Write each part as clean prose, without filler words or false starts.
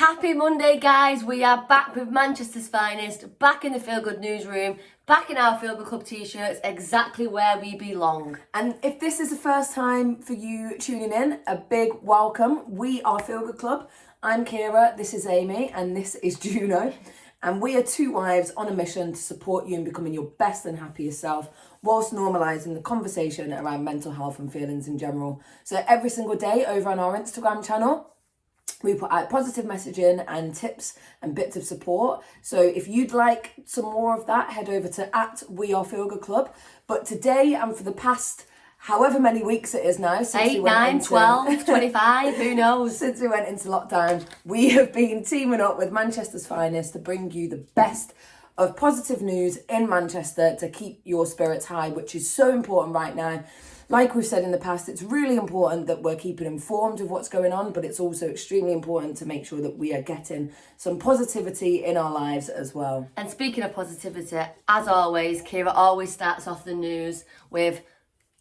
Happy Monday, guys. We are back with Manchester's finest, back in the Feel Good newsroom, back in our Feel Good Club t-shirts, exactly where we belong. And if this is the first time for you tuning in, a big welcome. We are Feel Good Club. I'm Kira, this is Amy, and this is Juno. And we are two wives on a mission to support you in becoming your best and happiest self, whilst normalising the conversation around mental health and feelings in general. So every single day over on our Instagram channel, we put out positive messaging and tips and bits of support. So if you'd like some more of that, head over to @WeAreFeelGoodClub. But today and for the past however many weeks it is now, since 8, 9, 12, 25, who knows? Since we went into lockdown, we have been teaming up with Manchester's finest to bring you the best of positive news in Manchester to keep your spirits high, which is so important right now. Like we've said in the past, it's really important that we're keeping informed of what's going on, but it's also extremely important to make sure that we are getting some positivity in our lives as well. And speaking of positivity, as always, Kira always starts off the news with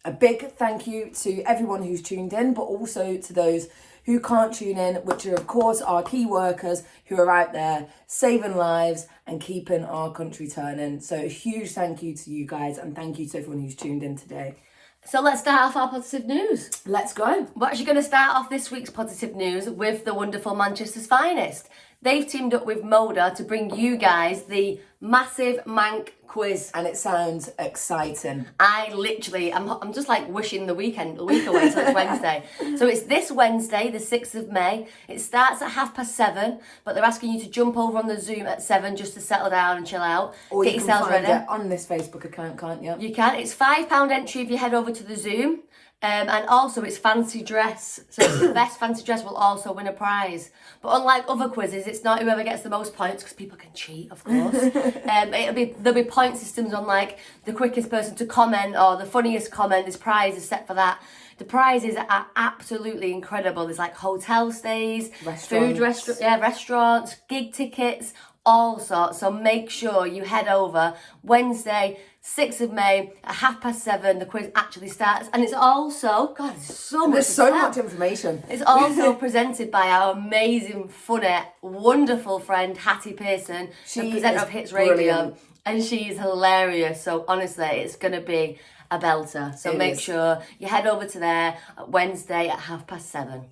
a big thank you to everyone who's tuned in, but also to those who can't tune in, which are, of course, our key workers who are out there saving lives and keeping our country turning. So a huge thank you to you guys, and thank you to everyone who's tuned in today. So let's start off our positive news. Let's go. We're actually going to start off this week's positive news with the wonderful Manchester's finest. They've teamed up with Moda to bring you guys the massive Mank quiz. And it sounds exciting. I'm just like wishing the week away, so it's Wednesday. So it's this Wednesday, the 6th of May. It starts at 7:30, but they're asking you to jump over on the Zoom at 7 just to settle down and chill out. Or get you yourselves can find ready. it on this Facebook account, can't you? You can. It's £5 entry if you head over to the Zoom. And also it's fancy dress. So the best fancy dress will also win a prize. But unlike other quizzes, it's not whoever gets the most points, because people can cheat, of course. There'll be point systems on like the quickest person to comment or the funniest comment. There's prizes set for that. The prizes are absolutely incredible. There's like hotel stays, restaurants, gig tickets, all sorts. So make sure you head over Wednesday, 6th of May at 7:30. The quiz actually starts, and it's also there's so much information. It's also presented by our amazing, funny, wonderful friend Hattie Pearson, the presenter of Hits Radio, and she's hilarious. So honestly, it's gonna be a belter. So make sure you head over to there Wednesday at 7:30.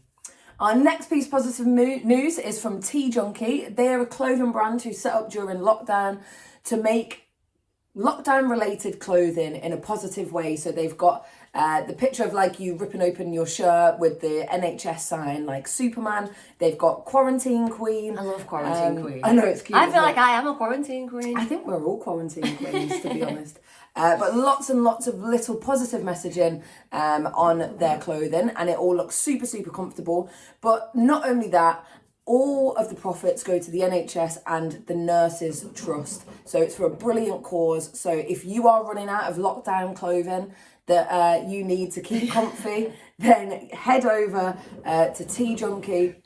Our next piece of positive news is from Tea Junkie. They're a clothing brand who set up during lockdown to make lockdown-related clothing in a positive way. So they've got the picture of like you ripping open your shirt with the NHS sign, like Superman. They've got Quarantine Queen. I love Quarantine Queen. I know, it's cute. I feel like I am a Quarantine Queen. I think we're all Quarantine Queens, to be honest. But lots and lots of little positive messaging on their clothing, and it all looks super, super comfortable. But not only that, all of the profits go to the NHS and the Nurses Trust. So it's for a brilliant cause. So if you are running out of lockdown clothing that you need to keep comfy, then head over to Tea Junkie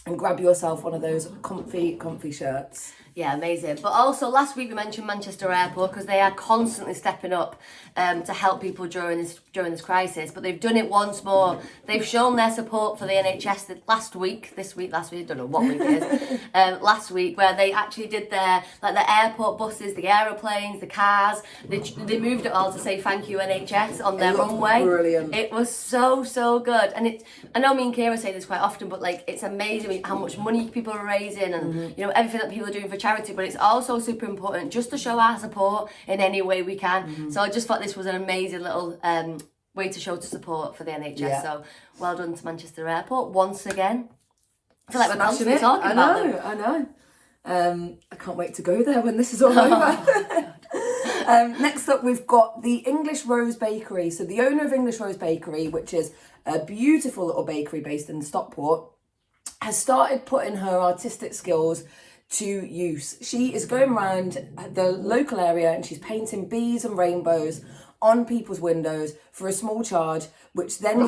and grab yourself one of those comfy shirts. Yeah, amazing. But also last week we mentioned Manchester Airport, because they are constantly stepping up to help people during this crisis. But they've done it once more. They've shown their support for the NHS last week, I don't know what week it is, last week, where they actually did the airport buses, the aeroplanes, the cars. They moved it all to say thank you NHS on their runway. Brilliant. It was so good. And I know me and Kira say this quite often, but like it's amazing how much money people are raising, and you know, everything that people are doing for charity. But it's also super important just to show our support in any way we can. So I just thought this was an amazing little way to show support for the NHS. Yeah. So well done to Manchester Airport once again. I feel like we're constantly talking about them. I know. I can't wait to go there when this is all over. Next up, we've got the English Rose Bakery. So the owner of English Rose Bakery, which is a beautiful little bakery based in Stockport, has started putting her artistic skills to use. She is going around the local area and she's painting bees and rainbows on people's windows for a small charge, which then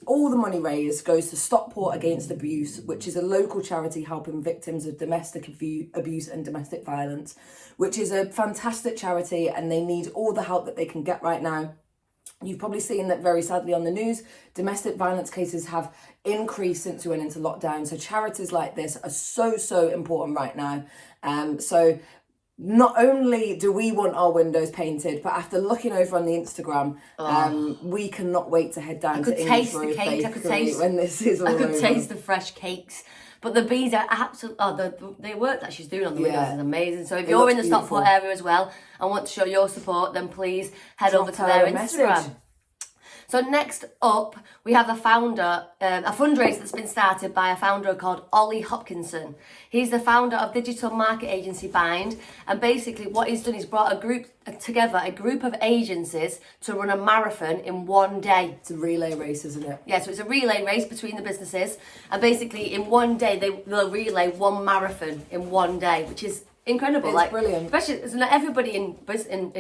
all the money raised goes to Stockport Against Abuse, which is a local charity helping victims of domestic abuse and domestic violence, which is a fantastic charity, and they need all the help that they can get right now. You've probably seen that very sadly on the news, domestic violence cases have increased since we went into lockdown. So charities like this are so important right now. So not only do we want our windows painted, but after looking over on the Instagram, we cannot wait to head down to English Rose Bakery when this is all over. I could taste the fresh cakes. But the bees are absolutely, the work that she's doing on the windows is amazing. So if you're in the Stockport area as well and want to show your support, then please head over to their Instagram. So next up, we have a fundraiser that's been started by a founder called Ollie Hopkinson. He's the founder of digital market agency Bind, and basically what he's done is brought a group of agencies to run a marathon in one day. It's a relay race, isn't it? Yeah, so it's a relay race between the businesses, and basically in one day they'll relay one marathon in one day, which is incredible. It's brilliant. Especially, isn't it, everybody in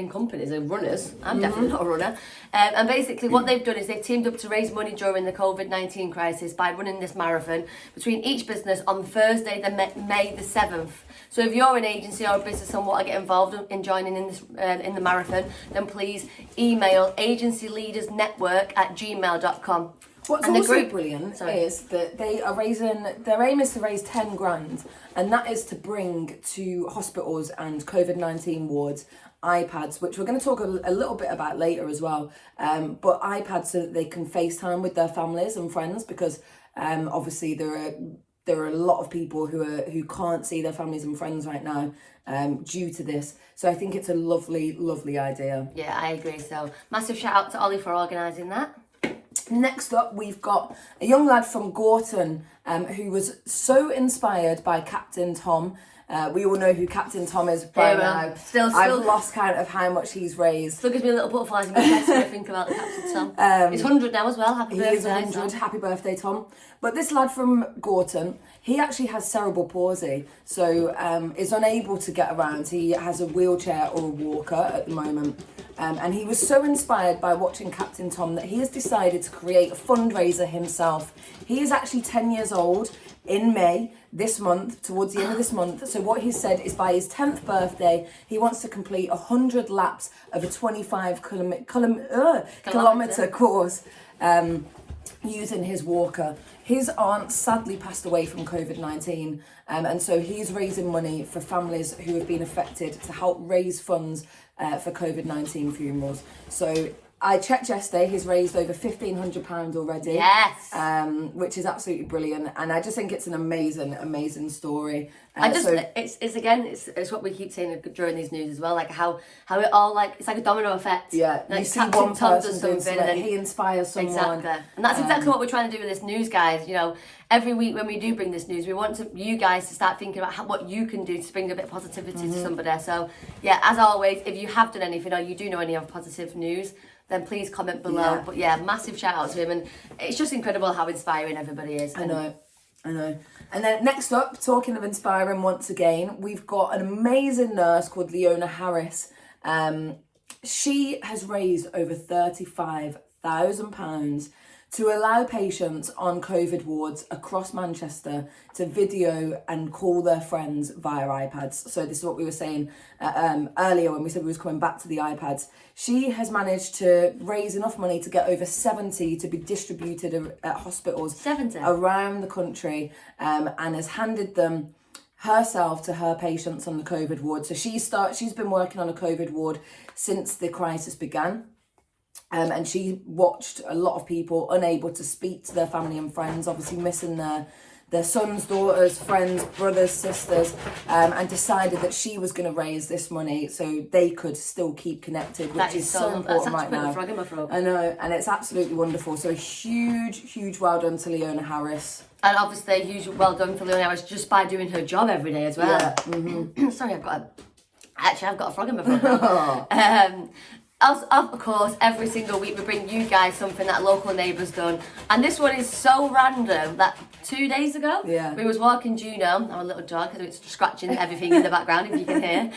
companies are runners. I'm definitely not a runner. And basically what they've done is they've teamed up to raise money during the COVID-19 crisis by running this marathon between each business on Thursday, May the 7th. So if you're an agency or a business and want to get involved in joining in this in the marathon, then please email agencyleadersnetwork@gmail.com. What's also brilliant is that their aim is to raise 10 grand, and that is to bring to hospitals and COVID-19 wards iPads, which we're going to talk a little bit about later as well, but iPads so that they can FaceTime with their families and friends, because obviously there are a lot of people who can't see their families and friends right now due to this. So I think it's a lovely idea. Yeah, I agree. So massive shout out to Ollie for organising that. Next up, we've got a young lad from Gorton who was so inspired by Captain Tom. We all know who Captain Tom is by now. Still, I've lost count of how much he's raised. Still gives me a little butterflies in my chest when I think about the Captain Tom. He's 100 now as well. Happy birthday. He is 100. So. Happy birthday, Tom. But this lad from Gorton, he actually has cerebral palsy, so is unable to get around. He has a wheelchair or a walker at the moment. And he was so inspired by watching Captain Tom that he has decided to create a fundraiser himself. He is actually 10 years old in May this month, towards the end of this month. So what he said is by his 10th birthday, he wants to complete 100 laps of a 25 kilometre course using his walker. His aunt sadly passed away from COVID-19, and so he's raising money for families who have been affected to help raise funds for COVID-19 funerals. So I checked yesterday, he's raised over £1,500 already. Yes. Which is absolutely brilliant, and I just think it's an amazing story. It's what we keep saying during these news as well, like how it all, like, it's like a domino effect. Yeah, like you see one person doing something and then he inspires someone. Exactly, and that's exactly what we're trying to do with this news, guys. You know, every week when we do bring this news, we want you guys to start thinking about what you can do to bring a bit of positivity to somebody. So yeah, as always, if you have done anything or you do know any other positive news, then please comment below. Yeah. But yeah, massive shout out to him, and it's just incredible how inspiring everybody is. I know. And then next up, talking of inspiring once again, we've got an amazing nurse called Leona Harris. She has raised over £35,000 to allow patients on COVID wards across Manchester to video and call their friends via iPads. So this is what we were saying earlier when we said we was coming back to the iPads. She has managed to raise enough money to get over 70 to be distributed at hospitals 70 around the country, and has handed them herself to her patients on the COVID ward. So she's been working on a COVID ward since the crisis began. And she watched a lot of people unable to speak to their family and friends, obviously missing their sons, daughters, friends, brothers, sisters, and decided that she was going to raise this money so they could still keep connected, which is so important right now. I know, and it's absolutely wonderful. So a huge well done to Leona Harris. And obviously a huge well done to Leona Harris just by doing her job every day as well. Yeah. Sorry, I've got a frog in my throat now. Of course, every single week we bring you guys something that local neighbour's done, and this one is so random that 2 days ago we was walking Juno, our little dog, because it's scratching everything in the background if you can hear.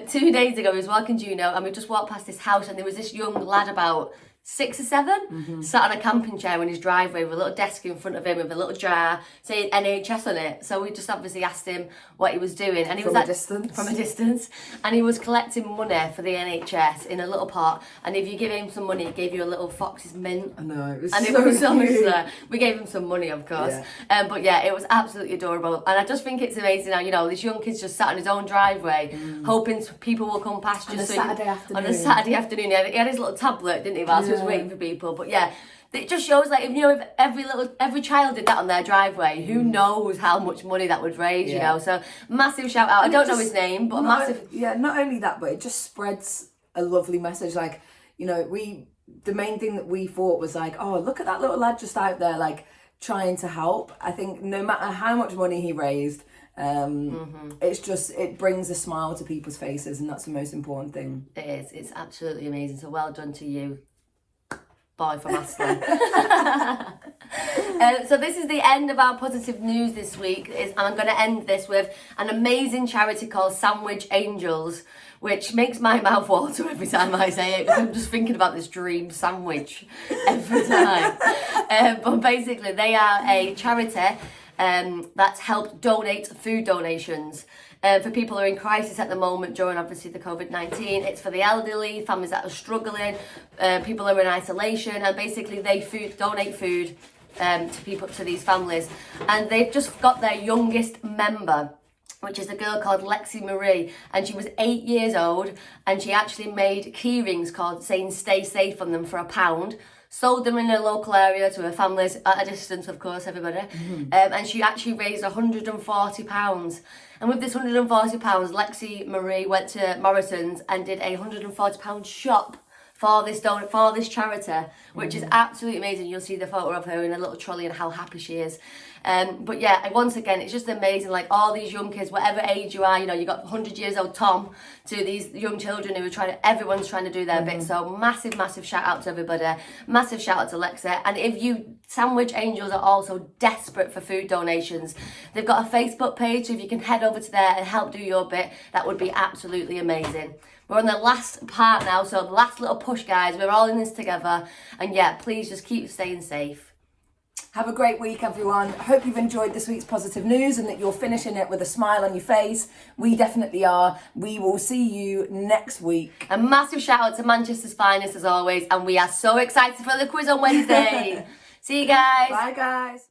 2 days ago we was walking Juno and we just walked past this house and there was this young lad about 6 or 7, sat on a camping chair in his driveway with a little desk in front of him with a little jar saying NHS on it. So we just obviously asked him what he was doing. And he From was a distance. From a distance. And he was collecting money for the NHS in a little pot. And if you give him some money, he gave you a little Fox's mint. I know, it was and so it was cute. We gave him some money, of course. Yeah. But yeah, it was absolutely adorable. And I just think it's amazing how, you know, this young kid's just sat on his own driveway, hoping people will come past On just a so Saturday afternoon. On a Saturday afternoon. He had his little tablet, didn't he, whilst he was waiting for people. But yeah, it just shows, like, if every child did that on their driveway, who knows how much money that would raise, you know. So massive shout out. I don't know his name, but massive. Yeah, not only that, but it just spreads a lovely message. Like, you know, the main thing that we thought was like, oh, look at that little lad just out there, like, trying to help. I think no matter how much money he raised, it brings a smile to people's faces, and that's the most important thing. It is. It's absolutely amazing. So well done to you, boy from Astley. So this is the end of our positive news this week. And I'm going to end this with an amazing charity called Sandwich Angels, which makes my mouth water every time I say it, because I'm just thinking about this dream sandwich every time. But basically, they are a charity that's helped donate food donations for people who are in crisis at the moment during, obviously, the COVID-19. It's for the elderly, families that are struggling, people who are in isolation, and basically they donate food to these families. And they've just got their youngest member, which is a girl called Lexi Marie, and she was 8 years old, and she actually made key rings saying "Stay safe" on them for £1. Sold them in a local area to her families at a distance, of course, everybody. And she actually raised £140. And with this £140, Lexi Marie went to Morrison's and did a £140 shop for this charity, which is absolutely amazing. You'll see the photo of her in a little trolley and how happy she is. But yeah, once again, it's just amazing. Like, all these young kids, whatever age you are, you know, you got 100 years old Tom to these young children who are everyone's trying to do their bit. So massive shout out to everybody. Massive shout out to Lexa. And if you Sandwich Angels are also desperate for food donations, they've got a Facebook page, so if you can head over to there and help do your bit, that would be absolutely amazing. We're on the last part now, so the last little push, guys. We're all in this together. And yeah, please just keep staying safe. Have a great week, everyone. Hope you've enjoyed this week's positive news and that you're finishing it with a smile on your face. We definitely are. We will see you next week. A massive shout out to Manchester's finest, as always. And we are so excited for the quiz on Wednesday. See you guys. Bye, guys.